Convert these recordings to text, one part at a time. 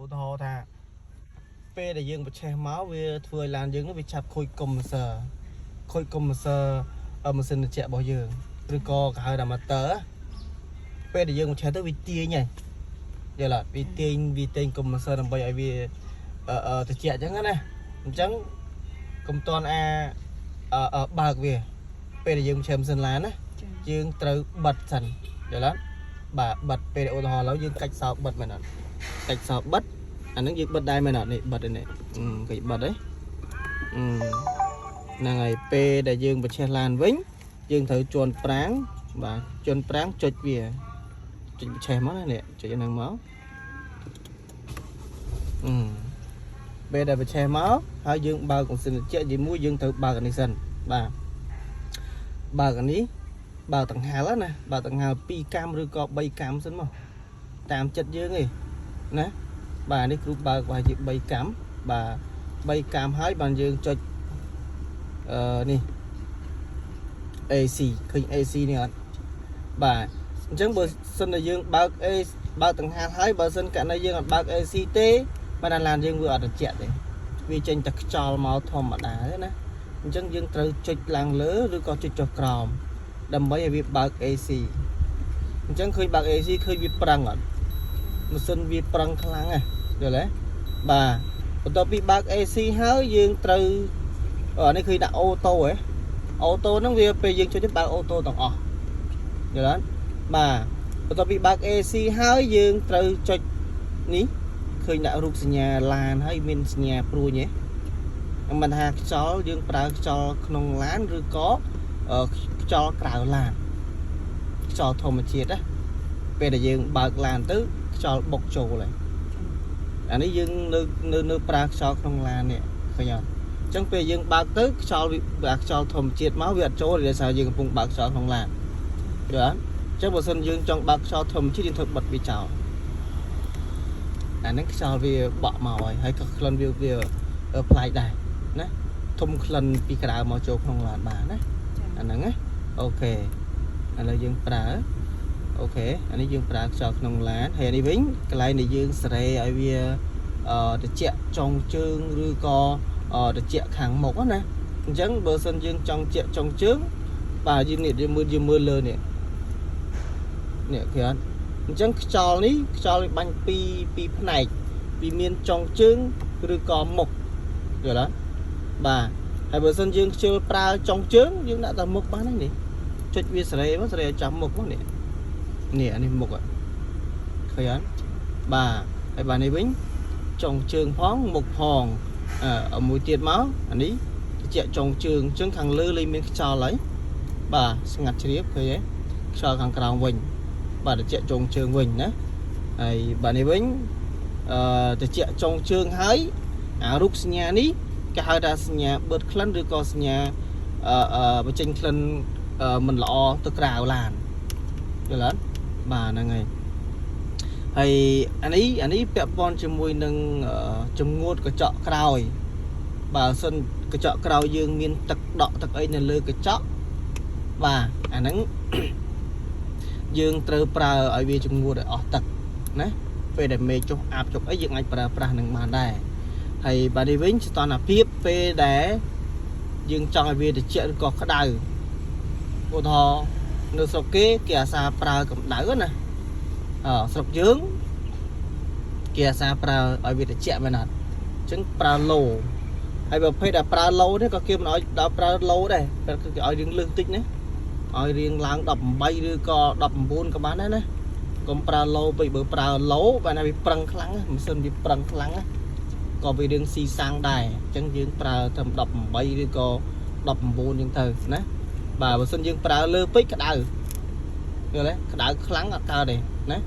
ឧទាហរណ៍ថាពេលដែលយើងបច្ឆេះមកវាធ្វើឲ្យឡានយើងវាចាប់ខូចកុំសើម៉ាស៊ីនត្រជាក់របស់យើងឬក៏គេហៅថា motor ពេលដែលយើងបច្ឆេះទៅវាទាញហើយយល់អត់វាទាញកុំសើដើម្បីឲ្យវាត្រជាក់អញ្ចឹងណាអញ្ចឹងកុំតន់បើកវាពេលដែលយើងបច្ឆេះម៉ាស៊ីនឡានណាយើងត្រូវបិទសិនយល់អត់បាទបិទពេលឧទាហរណ៍ឥឡូវយើងកាច់សោបិទមែនអត់កាច់សោបិទអានឹងយើងបិទដែរមែនអត់នេះបិទនេះកាច់បិទហ៎ហ្នឹងហើយពេលដែលយើងបច្ឆេះឡានវិញយើងត្រូវជន់ប្រាំងបាទជន់ប្រាំងចុចវាចុចបច្ឆេះមកណានេះចុចហ្នឹងមកពេលដែលបច្ឆេះមកហើយយើងបើកម៉ាស៊ីនត្រជាក់ជាមួយយើងត្រូវបើកអានេះសិនបាទបើកអានេះបើកដង្ហើលណាបើកដង្ហើល2កាំឬក៏3កាំសិនមកតាមចិត្តយើងឯងណាបាទនេះគ្រូបើកប្រហែលជា3កាំបាទ3កាំហើយបានយើងចុចនេះ AC ឃើញ AC នេះអត់បាទអញ្ចឹងបើសិនតែយើងបើកដង្ហើលហើយបើសិនករណីយើងអត់បើក AC ទេបានឡានយើងវាអត់ត្រជាក់ទេវាចេញតែខ្យល់មកធម្មតាទេណាអញ្ចឹងយើងត្រូវចុចឡើងលើឬក៏ចុចចុះក្រោមដើម្បីឲ្យវាបើក AC អញ្ចឹងឃើញបើក AC ឃើញវាប្រឹងអត់ម៉ាស៊ីនវាប្រឹងខ្លាំងណាស់យល់ទេបាទបន្ទាប់ពីបើក AC ហើយយើងត្រូវនេះឃើញដាក់អូតូហ៎អូតូហ្នឹងវាពេលយើងចុចទៅបើកអូតូទាំងអស់យល់អត់បាទបន្ទាប់ពីបើក AC ហើយយើងត្រូវចុចនេះឃើញដាក់រូបសញ្ញាឡានហើយមានសញ្ញាព្រួញហ៎មិនថាខ្យល់យើងប្រើខ្យល់ក្នុងឡានឬក៏ខ្យល់ក្រៅឡានខ្យល់ធម្មជាតិណាពេលដែលយើងបើកឡានទៅខ្យល់បុកចូលហើយអានេះយើងនៅប្រើខ្យល់ក្នុងឡាននេះឃើញអត់អញ្ចឹងពេលយើងបើកទៅខ្យល់ធម្មជាតិមកវាអត់ចូលដោយសារយើងកំពុងបើកខ្យល់ក្នុងឡានយល់អត់អញ្ចឹងបើសិនយើងចង់បើកខ្យល់ធម្មជាតិយើងត្រូវបិទវាចោលអាហ្នឹងខ្យល់វាបក់មកហើយក៏ក្លិនវាប្លែកដែរណាធំក្លិនពីក្រៅមកចូលក្នុងឡានបានណាអាហ្នឹងណាអូខេឥឡូវយើងប្រើអូខេអានេះយើងប្រើខ្យល់ក្នុងឡានហើយអានេះវិញកន្លែងដែលយើងសេរីឲ្យវាត្រជាក់ចុងជើងឬក៏ត្រជាក់ខាងមុខណាអញ្ចឹងបើសិនយើងចង់ជាក់ចុងជើងបាទយើងនេះយើងមើលលើនេះឃើញអត់អញ្ចឹងខ្យល់នេះបាញ់ពីផ្នែកពីមានចុងជើងឬក៏មុខយល់អត់បាទហើយបើសិនយើងខ្ជិលប្រើចុងជើងយើងដាក់តែមុខបានហ្នឹងនេះចុចវាសេរីមកសេរីឲ្យចាំមុខមកនេះអានេះមុខឃើញអត់បាទហើយបាទនេះវិញចុងជើងផងមុខផងមួយទៀតមកអានេះត្រជាក់ចុងជើងអញ្ចឹងខាងលើលេងមានខ្យល់ហើយបាទស្ងាត់ជ្រាបឃើញទេខ្យល់ខាងក្រោមវិញបាទត្រជាក់ចុងជើងវិញណាហើយបាទនេះវិញត្រជាក់ចុងជើងហើយអារូបសញ្ញានេះគេហៅថាសញ្ញាបឺតក្លិនឬក៏សញ្ញាបញ្ចេញក្លិនមិនល្អទៅក្រៅឡានយល់អត់បាទហ្នឹងហើយអានេះពាក់ព័ន្ធជាមួយនឹងជំងួតកញ្ចក់ក្រោយបើសិនកញ្ចក់ក្រោយយើងមានទឹកដក់ទឹកអីនៅលើកញ្ចក់បាទអាហ្នឹងយើងត្រូវប្រើឲ្យវាជំងួតឲ្យអស់ទឹកណាពេលដែលមេឃចុះអាបចុះអីយើងអាចប្រើប្រាស់នឹងបានដែរហើយបាទនេះវិញស្ថានភាពពេលដែលយើងចង់ឲ្យវាត្រជាក់ឬក៏ក្តៅឧទាហរណ៍នៅស្រុកគេអាសាប្រើកម្ដៅណាស្រុកយើងគេអាសាប្រើឲ្យវាត្រជាក់មែនអត់អញ្ចឹងប្រើឡូហើយប្រភេទដែលប្រើឡូនេះក៏គេមិនឲ្យដល់ប្រើឡូដែរតែគឺគេឲ្យរៀងលឿនតិចណាឲ្យរៀងឡើង18ឬក៏19ក៏បានដែរណាកុំប្រើឡូពេកបើប្រើឡូបានតែវាប្រឹងខ្លាំងម៉ាស៊ីនវាប្រឹងខ្លាំងណាក៏វារៀងស៊ីសាំងដែរអញ្ចឹងយើងប្រើត្រឹម18ឬក៏19អញ្ចឹងទៅណាបាទបើសិនយើងប្រើលើពេកក្តៅយល់ទេក្តៅខ្លាំងអត់កើតទេណា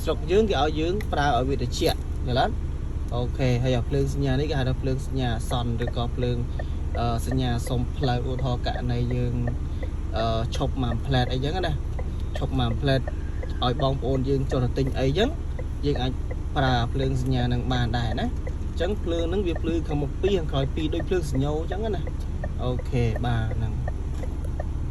ស្រុកយើងគេឲ្យយើងប្រើឲ្យវាត្រជាក់យល់អត់អូខេហើយភ្លើងសញ្ញានេះគេហៅថាភ្លើងសញ្ញាសន្នឬក៏ភ្លើងសញ្ញាសុំផ្លូវឧទាហរណ៍ករណីយើងឈប់មួយផ្លែតអីចឹងណាឈប់មួយផ្លែតឲ្យបងប្អូនយើងចុះទៅទិញអីចឹងយើងអាចប្រើភ្លើងសញ្ញានឹងបានដែរណាអញ្ចឹងភ្លើងនឹងវាភ្លឺខាងមុខ2ខាងក្រោយ2ដូចភ្លើងសញ្ញោអញ្ចឹងណាអូខេបាទហ្នឹង